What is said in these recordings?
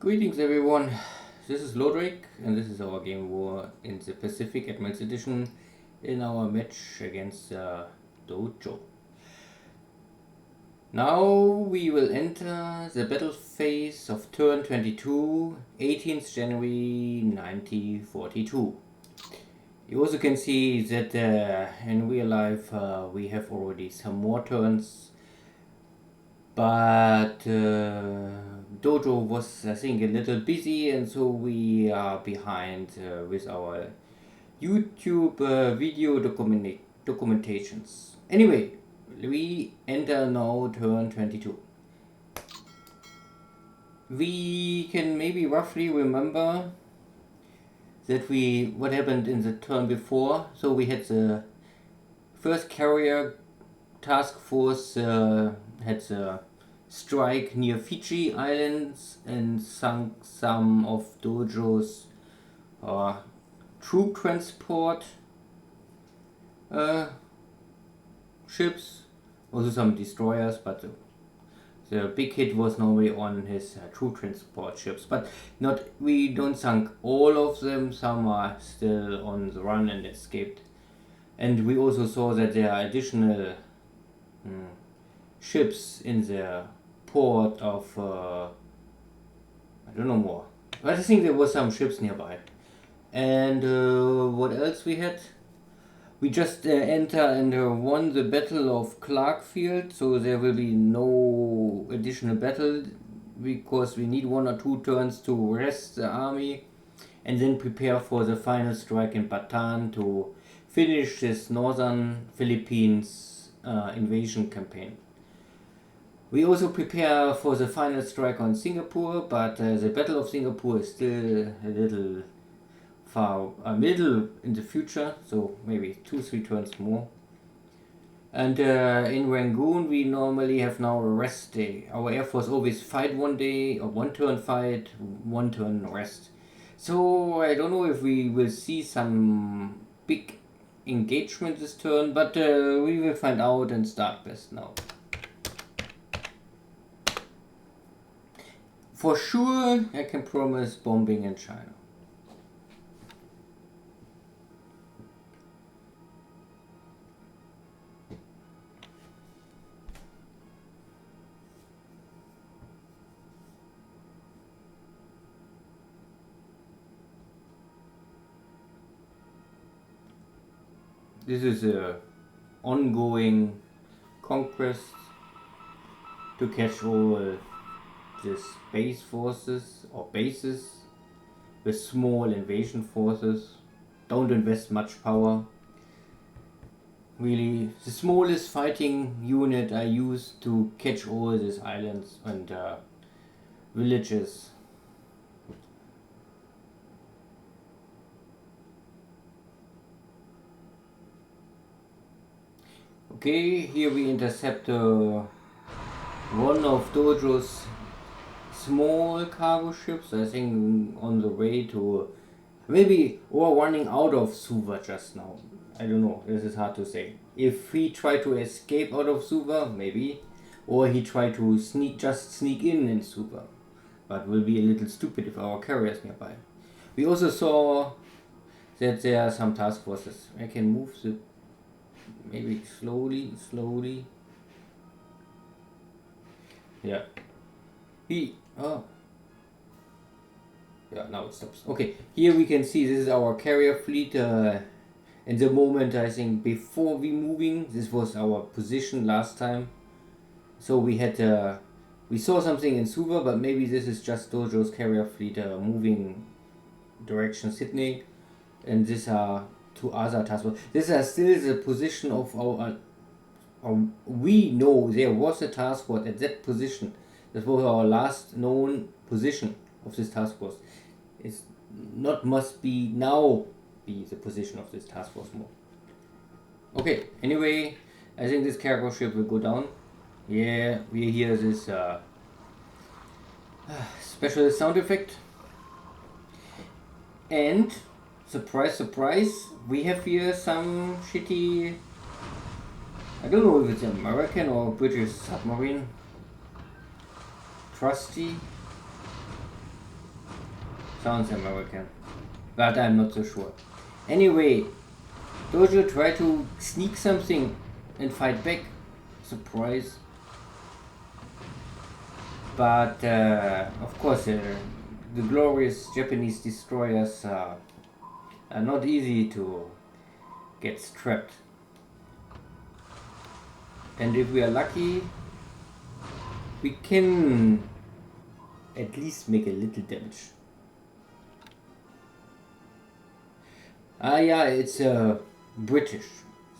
Greetings everyone, this is Lodrik and this is our game war in the Pacific Admirals Edition in our match against Dojo. Now we will enter the battle phase of turn 22, 18th January 1942. You also can see that in real life we have already some more turns, but Dojo was, I think, a little busy, and so we are behind with our YouTube video documentations. Anyway, we enter now turn 22. We can maybe roughly remember that what happened in the turn before. So we had the first carrier task force had the strike near Fiji Islands and sunk some of Dojo's troop transport ships, also some destroyers, but the big hit was normally on his troop transport ships. But we don't sunk all of them, some are still on the run and escaped. And we also saw that there are additional ships in the port of I don't know more, but I think there were some ships nearby. And what else we had? We just entered and won the Battle of Clarkfield, so there will be no additional battle because we need 1 or 2 turns to rest the army and then prepare for the final strike in Bataan to finish this northern Philippines invasion campaign. We also prepare for the final strike on Singapore, but the Battle of Singapore is still a little in the future, so maybe 2-3 turns more. And in Rangoon we normally have now a rest day. Our Air Force always fight one day, or 1 turn fight, 1 turn rest. So I don't know if we will see some big engagement this turn, but we will find out and start best now. For sure, I can promise bombing in China. This is an ongoing conquest to catch all the space forces or bases with small invasion forces. Don't invest much power. Really, the smallest fighting unit I use to catch all these islands and villages. Okay, here we intercept one of Dojo's small cargo ships, I think on the way to maybe, or running out of Suva just now. I don't know, this is hard to say. If he tried to escape out of Suva, maybe, or he tried to sneak in Suva, but will be a little stupid if our carrier is nearby. We also saw that there are some task forces. I can move the maybe slowly. Yeah. Yeah, now it stops. Okay, here we can see this is our carrier fleet. In the moment, I think before we moving, this was our position last time. So we had we saw something in Suva, but maybe this is just Dojo's carrier fleet moving direction Sydney, and these are 2 other task forces. This is still the position of our. We know there was a task force at that position. That was our last known position of this task force. It's not must be now be the position of this task force more. Okay, anyway, I think this cargo ship will go down. Yeah, we hear this special sound effect. And surprise, surprise, we have here some shitty, I don't know if it's American or British submarine. Trusty. Sounds American, but I'm not so sure. Anyway, Dojo try to sneak something and fight back. Surprise. But of course, the glorious Japanese destroyers are not easy to get strapped. And if we are lucky, we can at least make a little damage. Ah, yeah, it's British.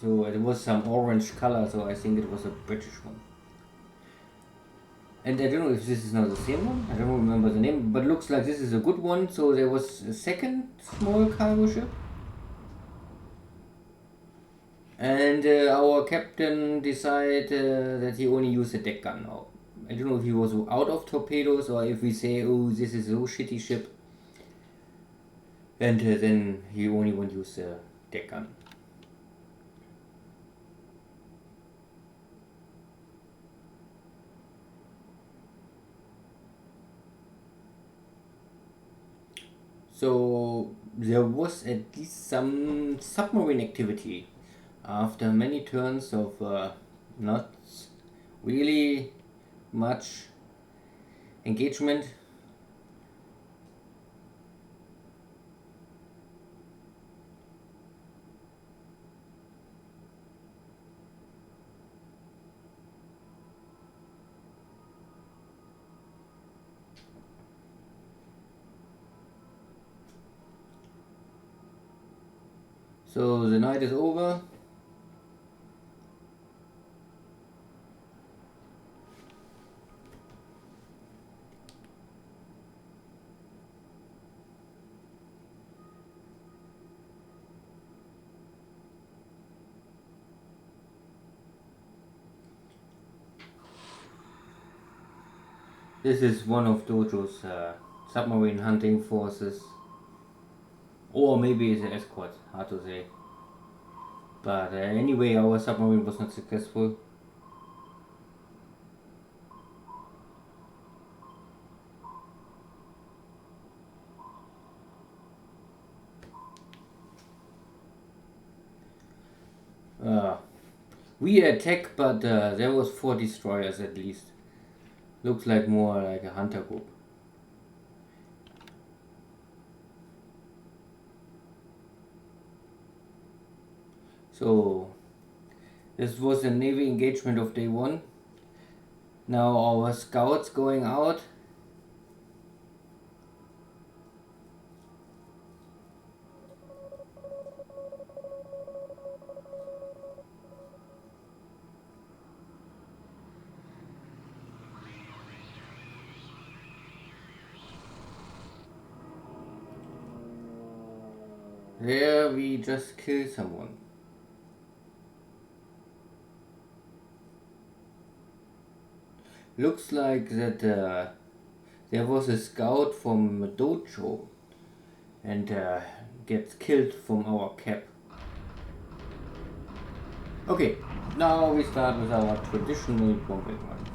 So it was some orange color, so I think it was a British one. And I don't know if this is not the same one. I don't remember the name, but looks like this is a good one. So there was a second small cargo ship. And our captain decided that he only used a deck gun now. I don't know if he was out of torpedoes or if we say, oh, this is a shitty ship. And then he only won't use the deck gun. So there was at least some submarine activity after many turns of not really much engagement. So the night is over. This is one of Dojo's submarine hunting forces. Or maybe it's an escort, hard to say. But anyway, our submarine was not successful. We attacked, but there was 4 destroyers at least. Looks like more like a hunter group. So this was the Navy engagement of day 1. Now our scouts going out. There we just killed someone. Looks like that there was a scout from Dojo and gets killed from our cap. Okay, now we start with our traditional bombing run.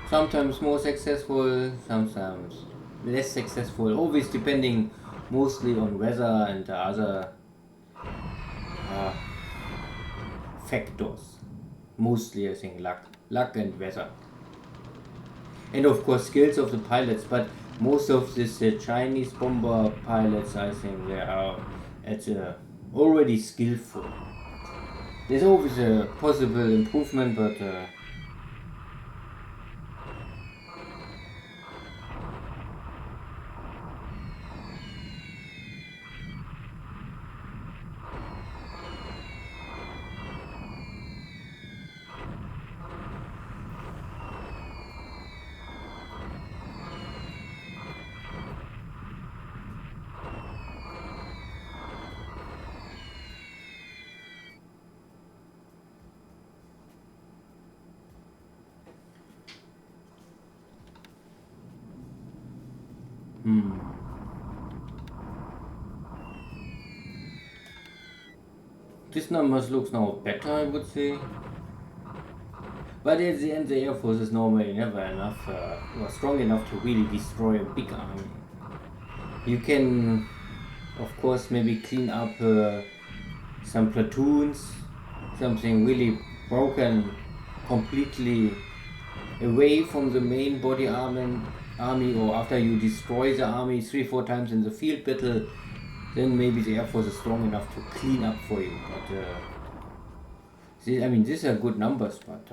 Sometimes more successful, sometimes less successful, always depending mostly on weather and other factors. Mostly I think luck and weather. And of course skills of the pilots, but most of these Chinese bomber pilots, I think they are already skillful. There's always a possible improvement, but this numbers looks now better, I would say. But at the end, the Air Force is normally never enough, or strong enough to really destroy a big army. You can, of course, maybe clean up some platoons, something really broken completely away from the main body army, or after you destroy the army 3-4 times in the field battle, then maybe the Air Force is strong enough to clean up for you. But I mean, these are good numbers, but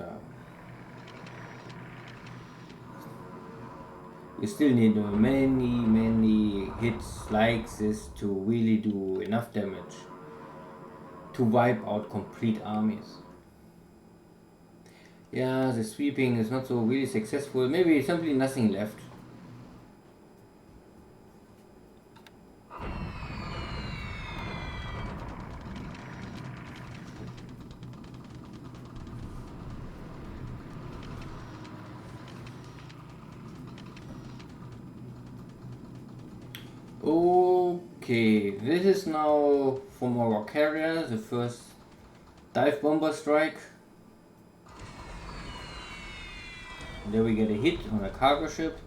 you still need many hits like this to really do enough damage to wipe out complete armies. Yeah, the sweeping is not so really successful. Maybe simply nothing left. Okay, this is now from our carrier, the first dive bomber strike. There we get a hit on a cargo ship.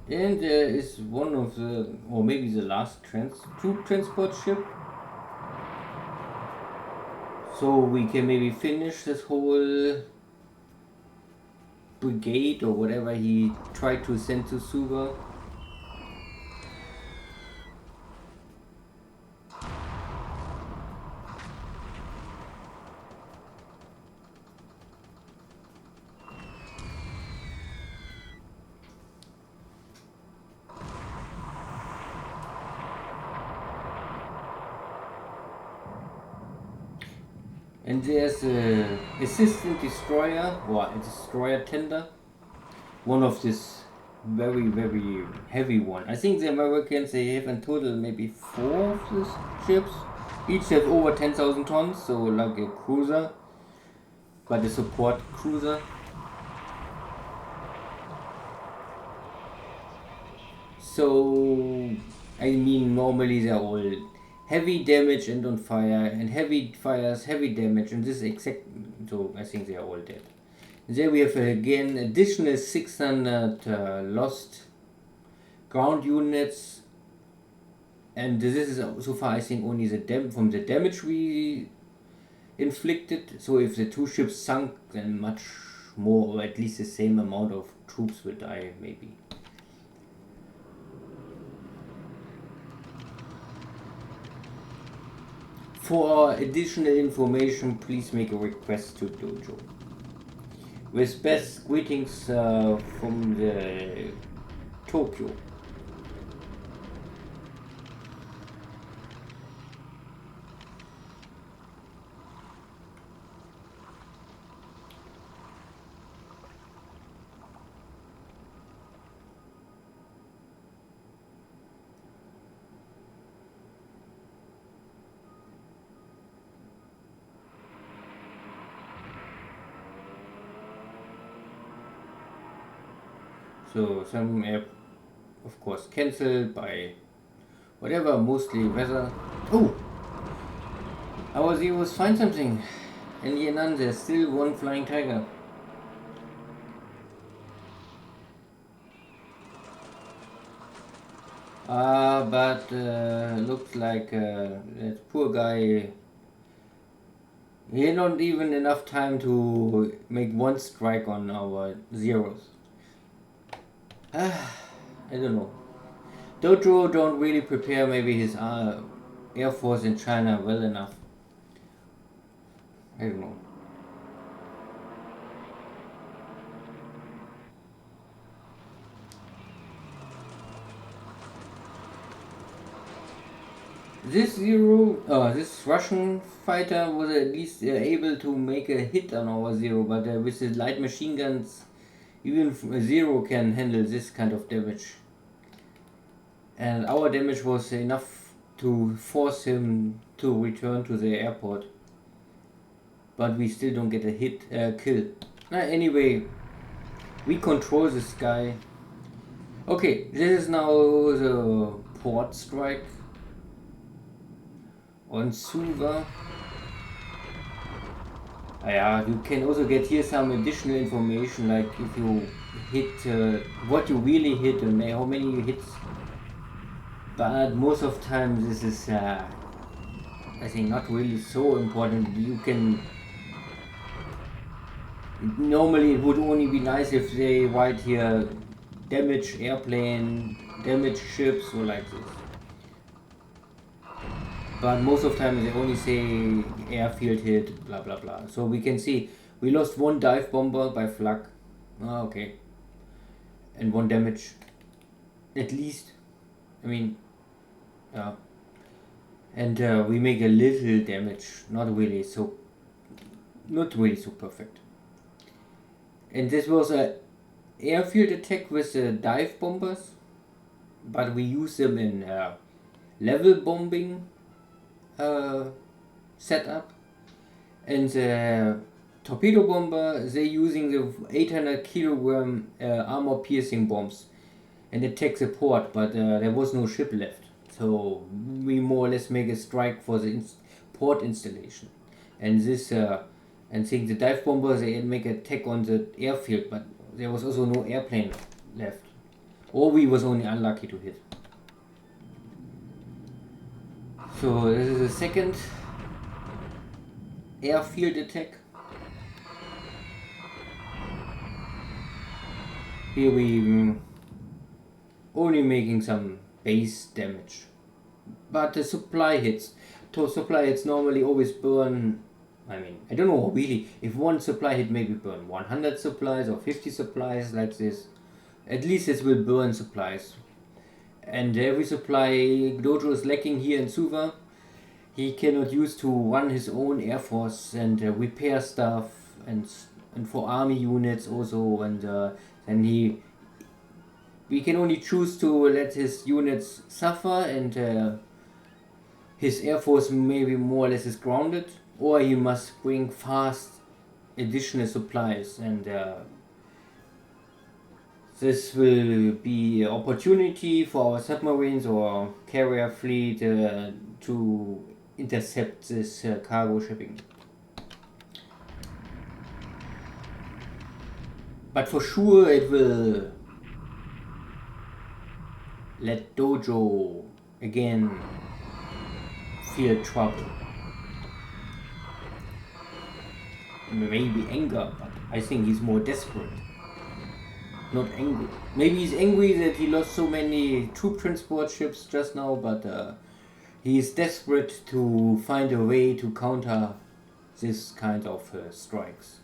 And there is one of the, or maybe the last troop transport ship. So we can maybe finish this whole brigade or whatever he tried to send to Suva. And there's a assistant destroyer, or a destroyer tender. One of this very heavy one. I think the Americans, they have in total maybe 4 of these ships. Each have over 10,000 tons, so like a cruiser, but a support cruiser. So I mean, normally they're all heavy damage and on fire, and heavy fires, heavy damage, and this exact, so I think they are all dead. There we have again additional 600 lost ground units, and this is so far I think only the from the damage we inflicted. So if the 2 ships sunk, then much more, or at least the same amount of troops will die maybe. For additional information, please make a request to Dojo. With best greetings from the Tokyo. So some air, of course, cancelled by whatever, mostly weather. Oh! Our zeros find something. In Yan'an there's still 1 flying tiger. But looks like that poor guy, he had not even enough time to make 1 strike on our zeros. I don't know. Dojo don't really prepare maybe his Air Force in China well enough. I don't know. This Russian fighter was at least able to make a hit on our zero, but with his light machine guns, even a zero can handle this kind of damage. And our damage was enough to force him to return to the airport. But we still don't get a kill. Anyway, We control the sky. Okay, this is now the port strike on Suva. Yeah, you can also get here some additional information, like if you hit what you really hit and how many you hit. But most of the time this is I think not really so important. You can normally it would only be nice if they write here damaged airplane, damaged ships or like this. But most of the time they only say airfield hit, blah blah blah. So we can see we lost one dive bomber by flak. Okay. And one damage. At least. I mean, yeah. And we make a little damage. Not really so perfect. And this was a airfield attack with dive bombers. But we use them in level bombing setup, and the torpedo bomber they're using the 800 kilogram armor piercing bombs and attack the port, but there was no ship left, so we more or less make a strike for the port installation. And this and think the dive bombers they make an attack on the airfield, but there was also no airplane left, or we was only unlucky to hit. So this is the second airfield attack. Here we only making some base damage, but the supply hits. Supply hits normally always burn. I mean, I don't know really if one supply hit maybe burn 100 supplies or 50 supplies like this. At least it will burn supplies. And every supply Dojo is lacking here in Suva, he cannot use to run his own air force and repair stuff and for army units also, and then we can only choose to let his units suffer, and his air force maybe more or less is grounded, or he must bring fast additional supplies, and this will be an opportunity for our submarines or carrier fleet to intercept this cargo shipping. But for sure it will let Dojo again feel trouble. Maybe anger, but I think he's more desperate. Not angry. Maybe he's angry that he lost so many troop transport ships just now, but he is desperate to find a way to counter this kind of strikes.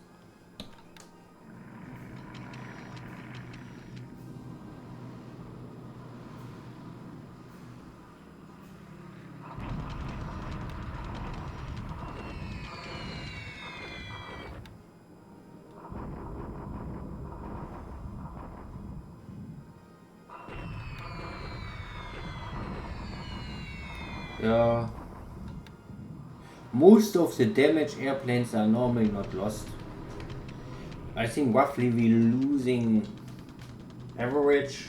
Most of the damaged airplanes are normally not lost. I think roughly we're losing average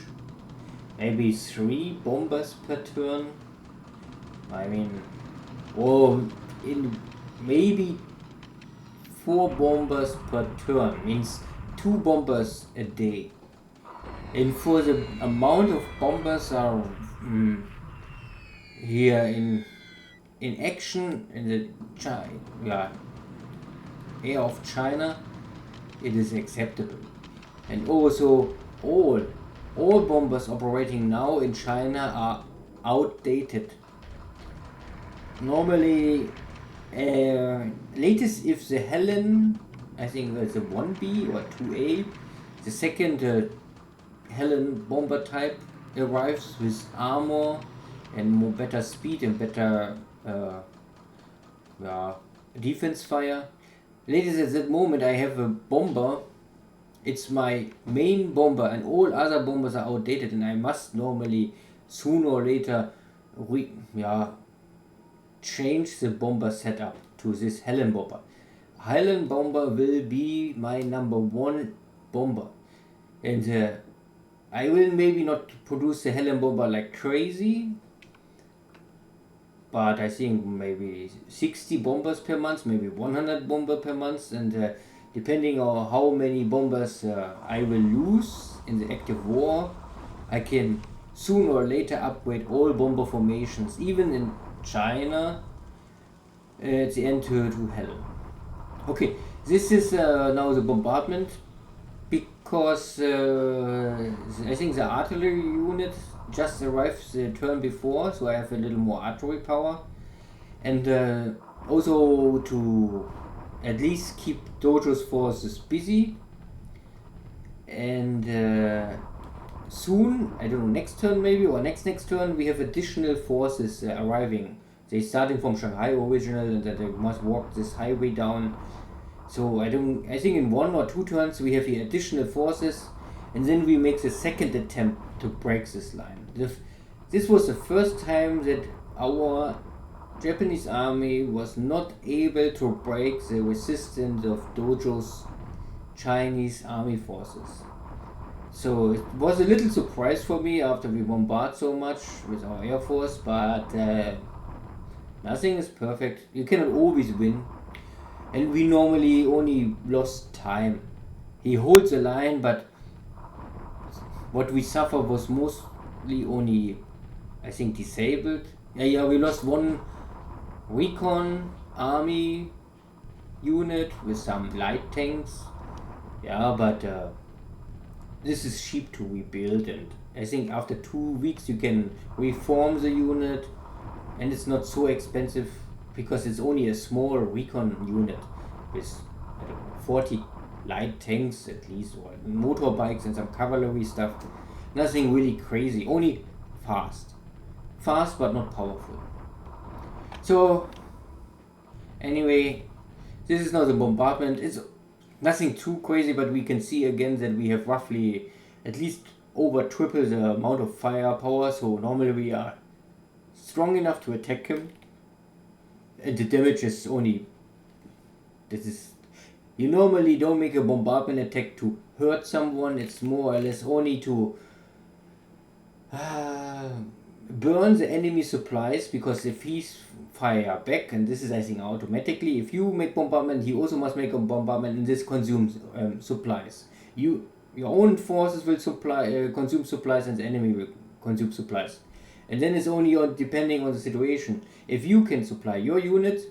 maybe 3 bombers per turn. I mean, or in maybe 4 bombers per turn, means 2 bombers a day. And for the amount of bombers are here in action in the air of China, it is acceptable. And also all bombers operating now in China are outdated. Normally, latest if the Helen, I think that's a 1B or 2A, the second Helen bomber type arrives with armor and more better speed and better defense fire. Latest at that moment I have a bomber, it's my main bomber, and all other bombers are outdated, and I must normally sooner or later change the bomber setup to this Helen bomber. Helen bomber will be my number 1 bomber. And I will maybe not produce the Helen bomber like crazy, but I think maybe 60 bombers per month, maybe 100 bomber per month, and depending on how many bombers I will lose in the active war, I can sooner or later upgrade all bomber formations, even in China, at the end to hell. Okay, this is now the bombardment, because I think the artillery unit just arrived the turn before, so I have a little more artillery power, and also to at least keep Dojo's forces busy. And soon, I don't know, next turn maybe, or next turn, we have additional forces arriving. They starting from Shanghai original, and that they must walk this highway down. So I think in 1 or 2 turns we have here additional forces, and then we make the second attempt to break this line. This was the first time that our Japanese army was not able to break the resistance of Dojo's Chinese army forces. So it was a little surprise for me after we bombard so much with our air force, but nothing is perfect. You cannot always win. And we normally only lost time. He holds the line, but what we suffer was mostly only, I think, disabled. Yeah, we lost 1 recon army unit with some light tanks. Yeah, but this is cheap to rebuild, and I think after 2 weeks you can reform the unit, and it's not so expensive because it's only a small recon unit with, I don't know, 40 light tanks at least, or motorbikes and some cavalry stuff. Nothing really crazy, only fast but not powerful. So anyway, this is now the bombardment. It's nothing too crazy, but we can see again that we have roughly at least over triple the amount of firepower, so normally we are strong enough to attack him, and the damage is only, you normally don't make a bombardment attack to hurt someone. It's more or less only to burn the enemy supplies, because if he's fire back, and this is I think automatically, if you make bombardment, he also must make a bombardment, and this consumes supplies. Your own forces will consume supplies, and the enemy will consume supplies. And then it's only depending on the situation. If you can supply your unit,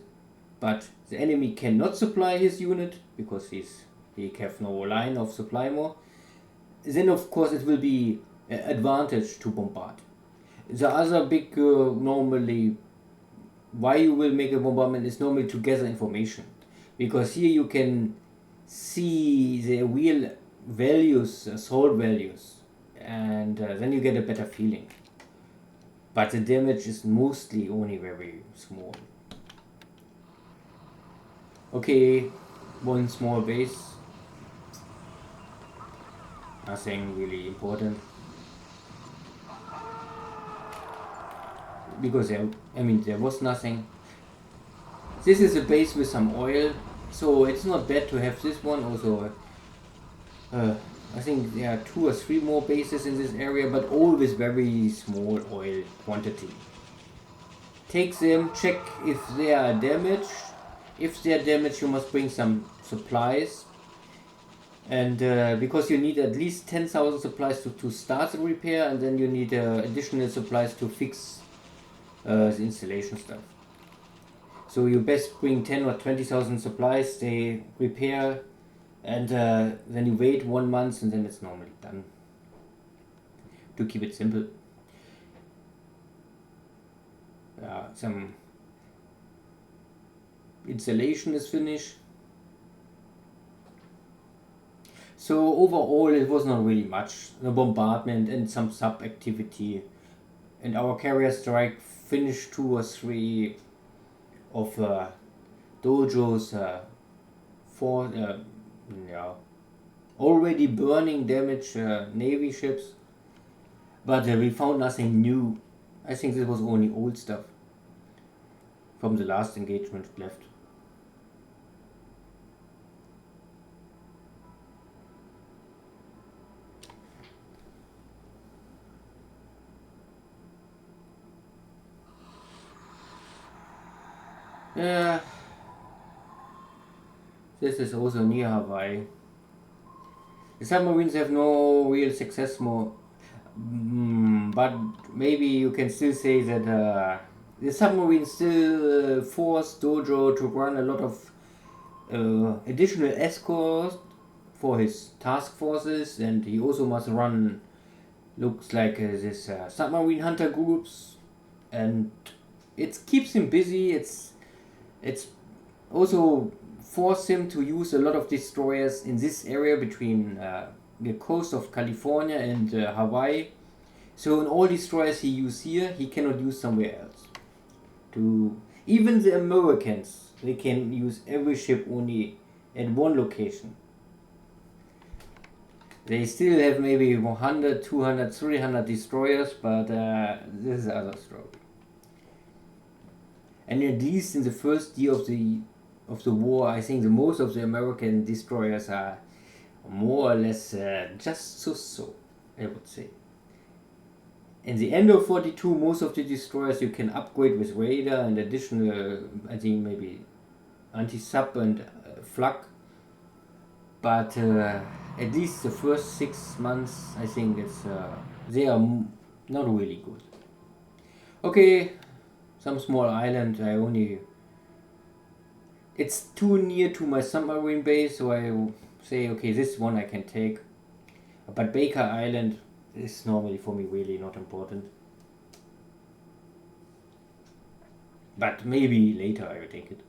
but the enemy cannot supply his unit because he have no line of supply more, then of course it will be an advantage to bombard. The other big normally why you will make a bombardment is normally to gather information, because here you can see the real values, assault values, and then you get a better feeling. But the damage is mostly only very small. Okay, 1 small base. Nothing really important. Because there was nothing. This is a base with some oil, so it's not bad to have this one. Also, I think there are 2 or 3 more bases in this area, but all with very small oil quantity. Take them, check if they are damaged. If they are damaged, you must bring some supplies. And because you need at least 10,000 supplies to start the repair, and then you need additional supplies to fix the installation stuff. So you best bring 10 or 20,000 supplies, they repair, and then you wait 1 month, and then it's normally done. To keep it simple. Some installation is finished. So overall it was not really much. The bombardment and some sub activity, and our carrier strike finished 2 or 3 of Dojo's already burning damaged navy ships, but we found nothing new. I think this was only old stuff from the last engagement left. Uh, this is also near Hawaii. The submarines have no real success more, but maybe you can still say that the submarines still force Dojo to run a lot of additional escorts for his task forces, and he also must run, looks like this submarine hunter groups, and it keeps him busy. It's also forced him to use a lot of destroyers in this area between the coast of California and Hawaii. So in all destroyers he uses here, he cannot use somewhere else. Even the Americans, they can use every ship only at one location. They still have maybe 100, 200, 300 destroyers, but this is another story. And at least in the first year of the war, I think the most of the American destroyers are more or less just so, I would say. In the end of 42, most of the destroyers you can upgrade with radar and additional, I think maybe anti-sub and flak. But at least the first 6 months, I think they are not really good. Okay, some small island. It's too near to my submarine base, so I say, okay, this one I can take. But Baker Island is normally for me really not important. But maybe later I will take it.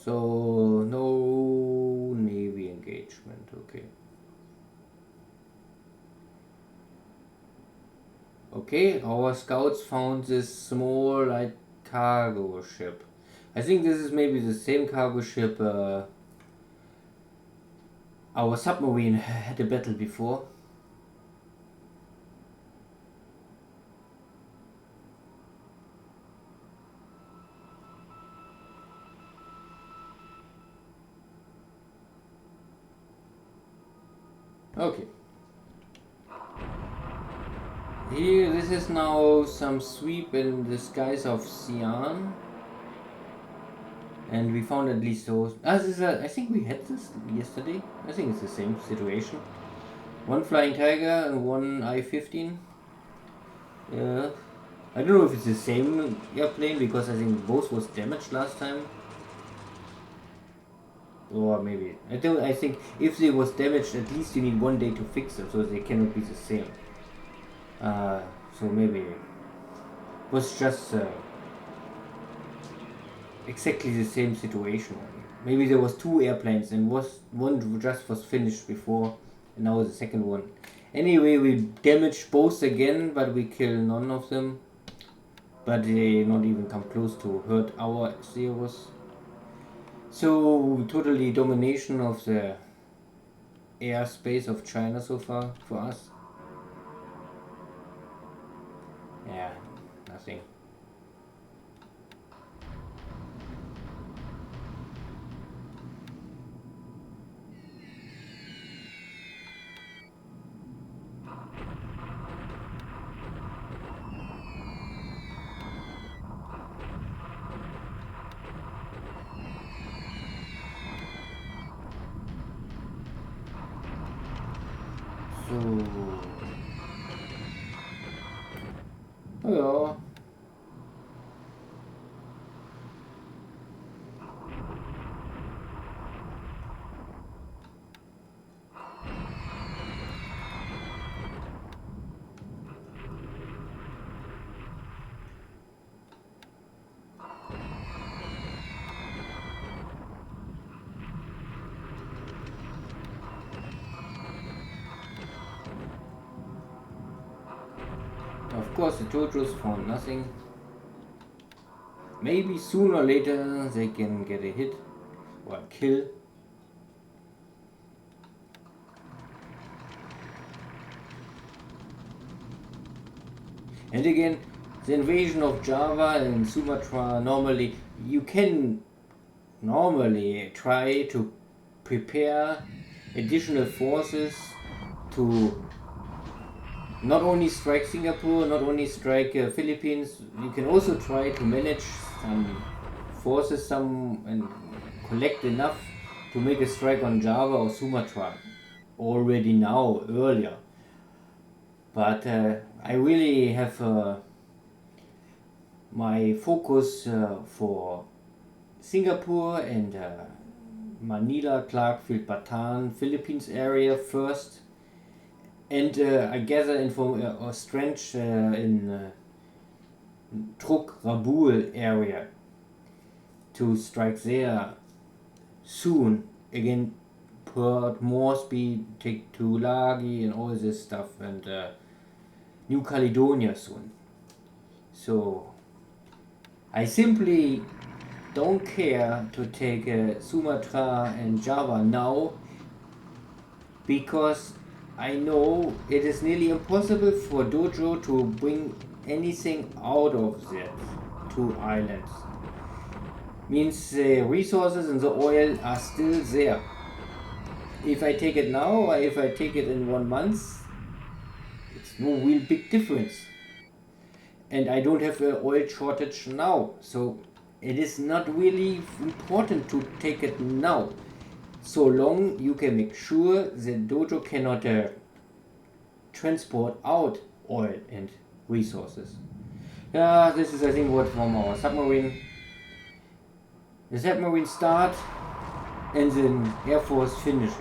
So no Navy engagement, okay. Okay, our scouts found this small light cargo ship. I think this is maybe the same cargo ship our submarine had a battle before. Okay. Here, this is now some sweep in the skies of Xi'an. And we found at least those. I think we had this yesterday. I think it's the same situation. One Flying Tiger and one I-15. Yeah. I don't know if it's the same airplane because I think both was damaged last time. Or maybe I think if they was damaged, at least you need 1 day to fix them, so they cannot be the same. So maybe it was just exactly the same situation. Maybe there was 2 airplanes and one just was finished before, and now the second one. Anyway, we damaged both again, but we killed none of them. But they not even come close to hurt our zeros. So totally domination of the airspace of China so far for us. Yeah, nothing. So, ja. Of course, the Dojos found nothing. Maybe sooner or later they can get a hit or a kill. And again, the invasion of Java and Sumatra, normally you can try to prepare additional forces to not only strike Singapore, not only strike Philippines. You can also try to manage some forces, and collect enough to make a strike on Java or Sumatra already now, earlier. But I really have my focus for Singapore and Manila, Clarkfield, Bataan, Philippines area first, and I gather or strength in Truk Rabul area to strike there soon. Again, Port Moresby, take Tulagi and all this stuff, and New Caledonia soon. So I simply don't care to take Sumatra and Java now, because I know it is nearly impossible for Dojo to bring anything out of that two islands. Means the resources and the oil are still there. If I take it now or if I take it in 1 month, it's no real big difference. And I don't have an oil shortage now, so it is not really important to take it now, so long you can make sure that Dojo cannot transport out oil and resources. This is, I think, what from our submarine. The submarine start and then Air Force finish.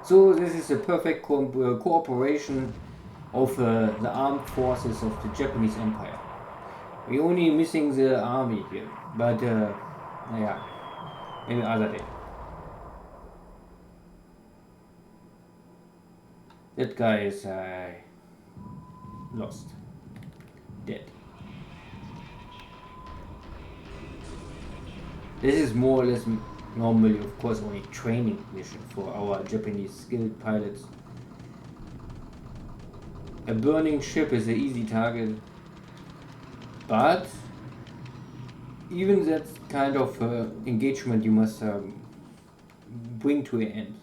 So this is a perfect cooperation of the armed forces of the Japanese Empire. We're only missing the army here, but yeah, maybe other day. That guy is lost, dead. This is more or less normally, of course, only training mission for our Japanese skilled pilots. A burning ship is an easy target, but even that kind of engagement you must bring to an end.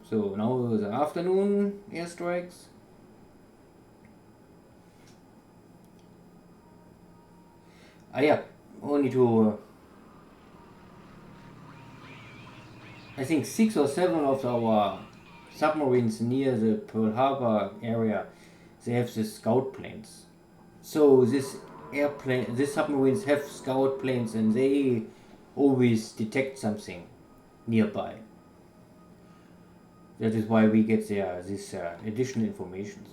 So now the afternoon airstrikes. Yeah, only to I think 6 or 7 of our submarines near the Pearl Harbor area, they have the scout planes. So these submarines have scout planes, and they always detect something nearby. That is why we get this additional information.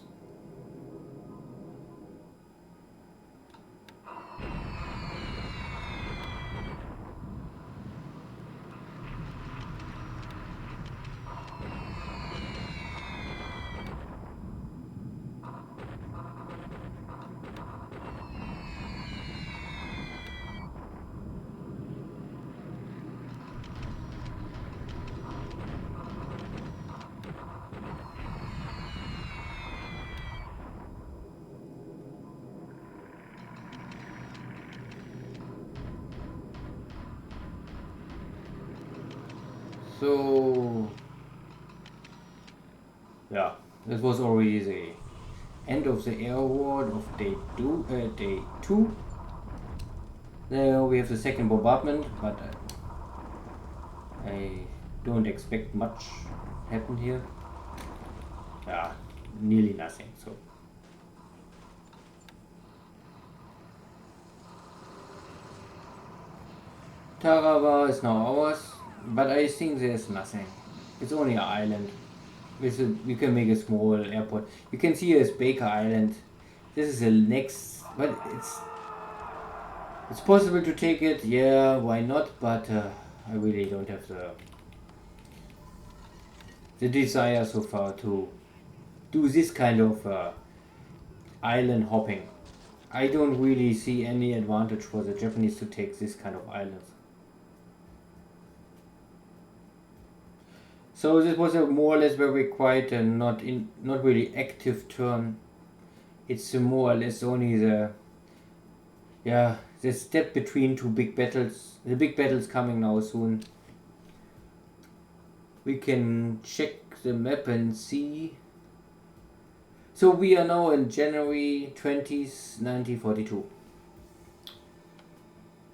So yeah, this was already the end of the air war of day 2. Now we have the second bombardment, but I don't expect much happen here. Yeah, nearly nothing. So Tarawa is now ours, but I think there's nothing. It's only an island. We can make a small airport. You can see it's Baker Island. This is the next, but it's possible to take it. Yeah, why not? But I really don't have the desire so far to do this kind of island hopping. I don't really see any advantage for the Japanese to take this kind of islands. So this was a more or less very quiet and not really active turn. It's more or less only the step between two big battles. The big battle's coming now soon. We can check the map and see. So we are now in January 20th, 1942.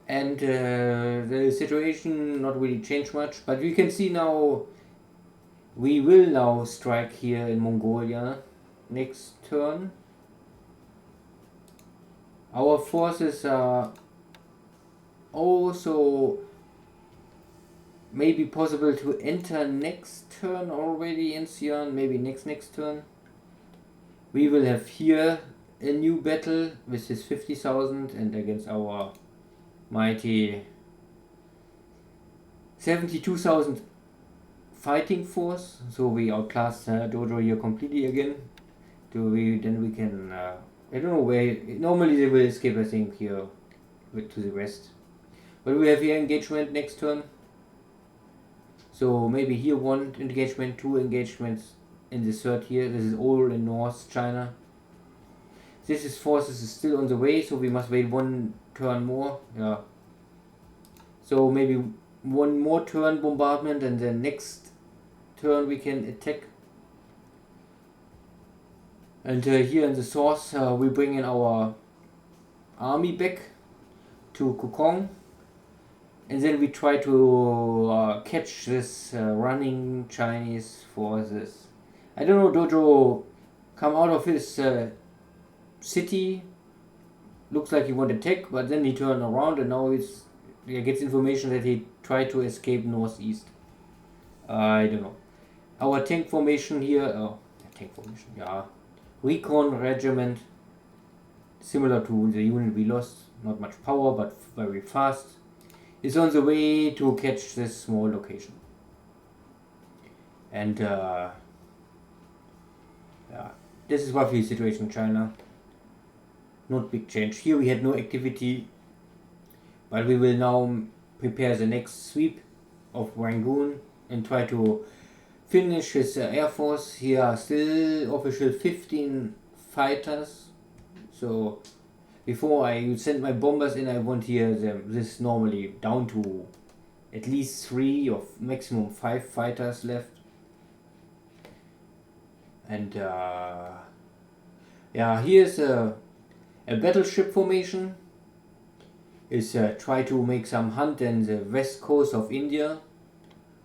And the situation not really changed much, but we can see now we will now strike here in Mongolia next turn. Our forces are also maybe possible to enter next turn already in Xi'an, maybe next turn. We will have here a new battle with his 50,000 and against our mighty 72,000 fighting force. So we outclass Dojo here completely again. Then we can I don't know where. Normally they will escape, I think, here to the west. But we have here engagement next turn. So maybe here one engagement, two engagements in the third here. This is all in North China. This forces is still on the way, so we must wait one turn more. Yeah. So maybe one more turn bombardment, and then next turn we can attack. And here in the source we bring in our army back to Kokong, and then we try to catch this running Chinese forces. I don't know, Dojo come out of his city, looks like he want to attack, but then he turned around and now he gets information that he tried to escape northeast. I don't know. Our tank formation here, recon regiment, similar to the unit we lost, not much power but very fast, is on the way to catch this small location. And this is roughly the situation in China. Not big change. Here we had no activity, but we will now prepare the next sweep of Rangoon and try to finish his air force. Here are still official 15 fighters. So before I send my bombers in, I want here this normally down to at least 3 or maximum 5 fighters left. And here's a battleship formation. Is try to make some hunt in the west coast of India,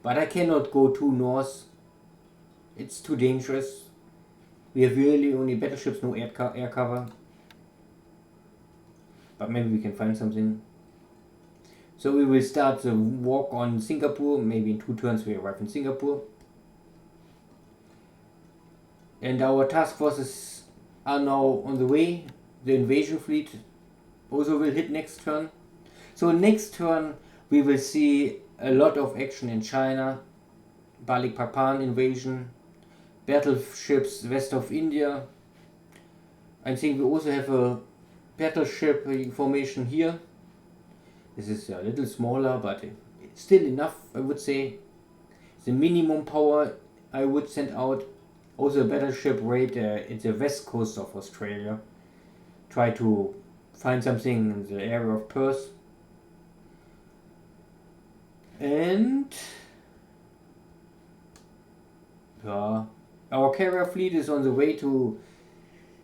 but I cannot go too north. It's too dangerous. We have really only battleships, no air cover. But maybe we can find something. So we will start the walk on Singapore. Maybe in 2 turns we arrive in Singapore. And our task forces are now on the way. The invasion fleet also will hit next turn. So next turn we will see a lot of action in China. Balikpapan invasion, battleships west of India. I think we also have a battleship formation here. This is a little smaller, but still enough, I would say. The minimum power I would send out. Also a battleship raid at the west coast of Australia. Try to find something in the area of Perth. And our carrier fleet is on the way to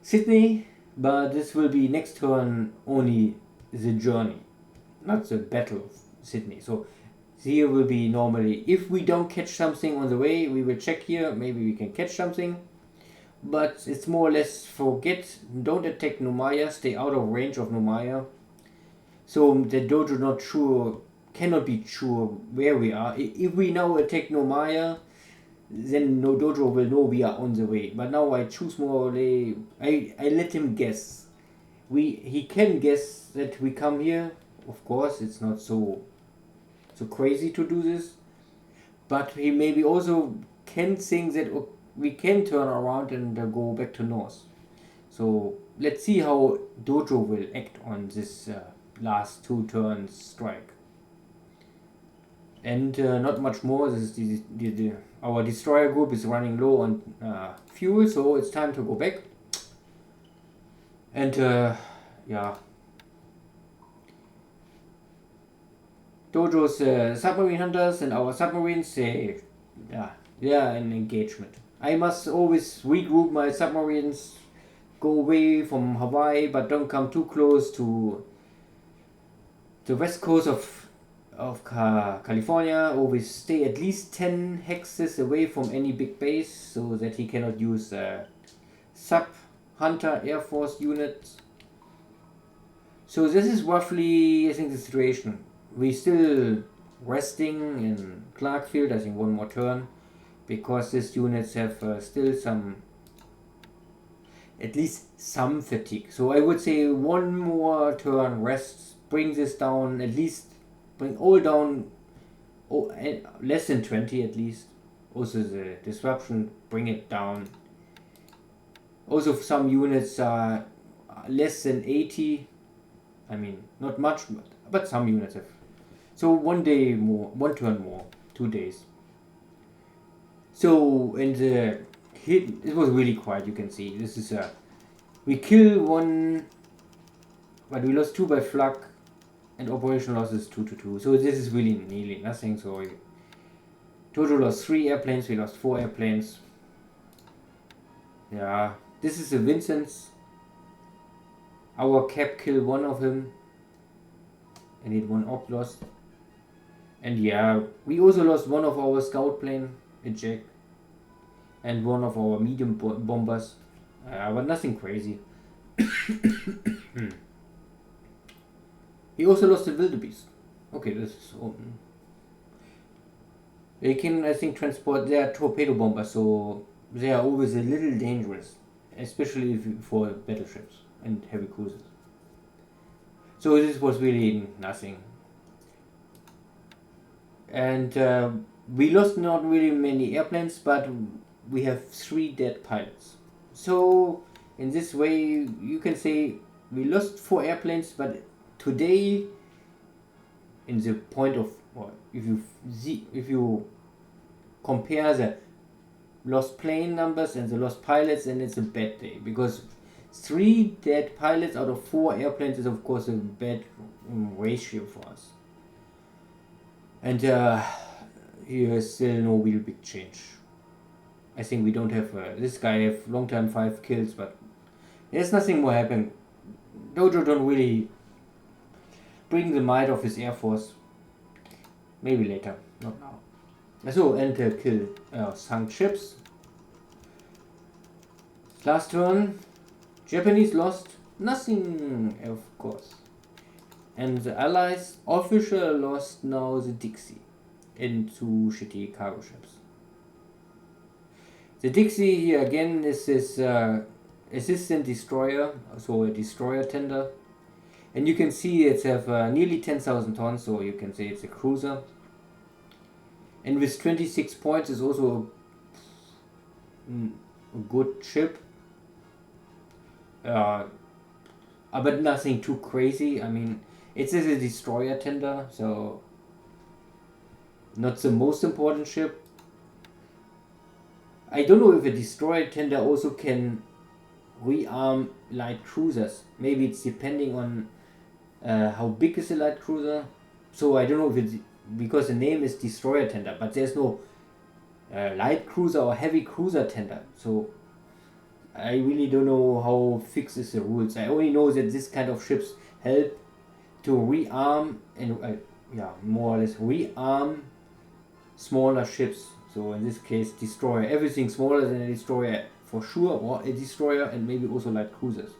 Sydney, but this will be next turn only the journey, not the battle of Sydney. So here will be normally, if we don't catch something on the way, we will check here, maybe we can catch something. But it's more or less forget, don't attack Nomaya, stay out of range of Nomaya. So the Dojo cannot be sure where we are. If we now attack Nomaya, then no Dojo will know we are on the way. But now I choose more, I let him guess. He can guess that we come here. Of course, it's not so crazy to do this. But he maybe also can think that we can turn around and go back to north. So let's see how Dojo will act on this last 2 turns strike. And not much more. This is our destroyer group is running low on fuel, so it's time to go back. And yeah, Dojo's submarine hunters and our submarines, they are in engagement. I must always regroup my submarines, go away from Hawaii, but don't come too close to the west coast of California. Always stay at least 10 hexes away from any big base so that he cannot use sub-hunter Air Force units. So this is roughly, I think, the situation. We're still resting in Clarkfield, I think one more turn, because these units have still at least some fatigue. So I would say one more turn rest, bring this down, at least bring all down, less than 20 at least. Also the disruption, bring it down. Also some units are less than 80. I mean, not much, but some units have. So one day more, one turn more, 2 days. So in the hit, it was really quiet. You can see this is we kill one, but we lost 2 by flak, and operational losses 2-2. So this is really nearly nothing. So Dojo lost 3 airplanes. We lost 4 airplanes. Yeah, this is the Vincent's. Our cap killed one of him, and it 1 op lost. And yeah, we also lost one of our scout plane, a Jack, and one of our medium bombers, but nothing crazy. He also lost the wildebeest. Okay, this is they can, I think, transport their torpedo bombers, so they are always a little dangerous, especially for battleships and heavy cruisers. So this was really nothing. And we lost not really many airplanes, but we have 3 dead pilots. So in this way you can say we lost 4 airplanes, but today, in the point of, well, if you compare the lost plane numbers and the lost pilots, then it's a bad day, because 3 dead pilots out of 4 airplanes is of course a bad ratio for us. And here is still no real big change. I think we don't have this guy have long time 5 kills, but there's nothing more happening. Dojo don't really bring the might of his air force. Maybe later, not now. So, and kill sunk ships. Last turn, Japanese lost nothing, of course. And the Allies officially lost now the Dixie and 2 shitty cargo ships. The Dixie here again is this assistant destroyer, so a destroyer tender. And you can see it's have nearly 10,000 tons, so you can say it's a cruiser. And with 26 points is also a good ship. But nothing too crazy. I mean, it is a destroyer tender, so not the most important ship. I don't know if a destroyer tender also can rearm light cruisers. Maybe it's depending on how big is a light cruiser. So I don't know if it's because the name is destroyer tender, but there's no light cruiser or heavy cruiser tender. So I really don't know how fixed is the rules. I only know that this kind of ships help to rearm and more or less rearm smaller ships. So in this case, destroyer, everything smaller than a destroyer for sure, or a destroyer, and maybe also light cruisers.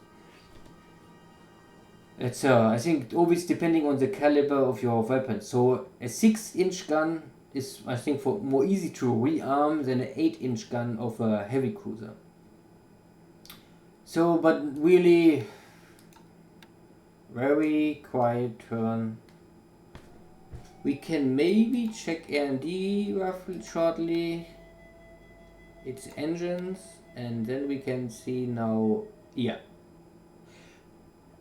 It's I think always depending on the caliber of your weapon. So a 6-inch gun is, I think, for more easy to rearm than an 8-inch gun of a heavy cruiser. So, but really very quiet turn. We can maybe check R&D roughly shortly, its engines, and then we can see now,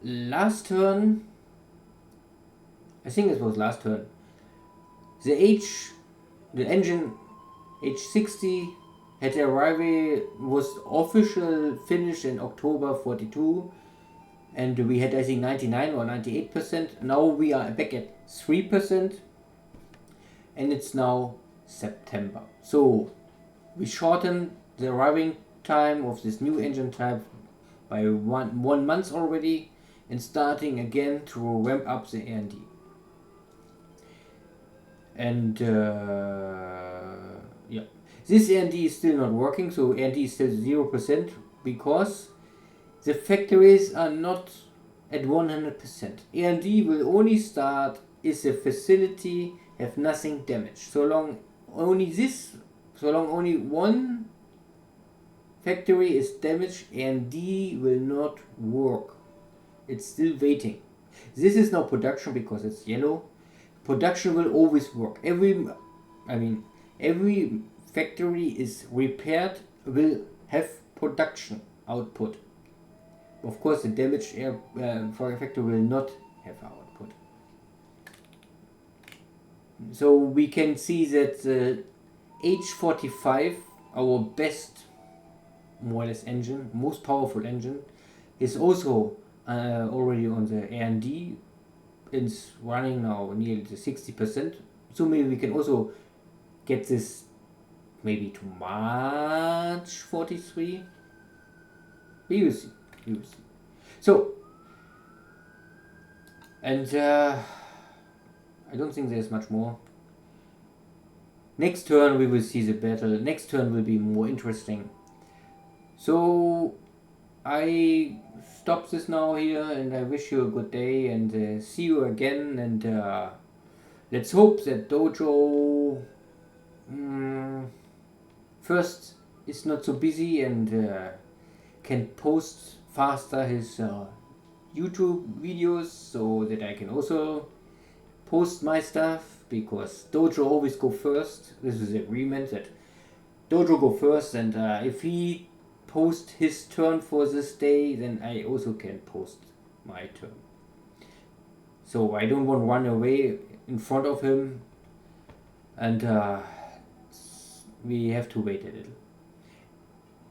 last turn, I think it was last turn, the engine H60 had arrival, was official finish in October 42, and we had I think 99 or 98%. Now we are back at 3%, and it's now September. So we shortened the arriving time of this new engine type by one month already, and starting again to ramp up the R&D. And yeah, this R&D is still not working, so R&D is still 0% because the factories are not at 100%. R&D will only start if the facility have nothing damaged. So long only one factory is damaged, R&D will not work. It's still waiting. This is now production because it's yellow. Production will always work. Every factory is repaired will have production output. Of course, the damaged factory will not have output. So we can see that the H45, our best, more or less engine, most powerful engine, is also already on the R&D. It's running now nearly to 60%. So maybe we can also get this maybe to March 43. We will see. So, and I don't think there's much more. Next turn we will see the battle. Next turn will be more interesting. So I stop this now here, and I wish you a good day, and see you again, and let's hope that Dojo first is not so busy and can post faster his YouTube videos, so that I can also post my stuff, because Dojo always go first. This is the agreement that Dojo go first, and if he post his turn for this day, then I also can post my turn. So I don't want to run away in front of him, and we have to wait a little.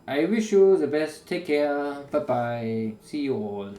I wish you the best. Take care. Bye bye. See you all.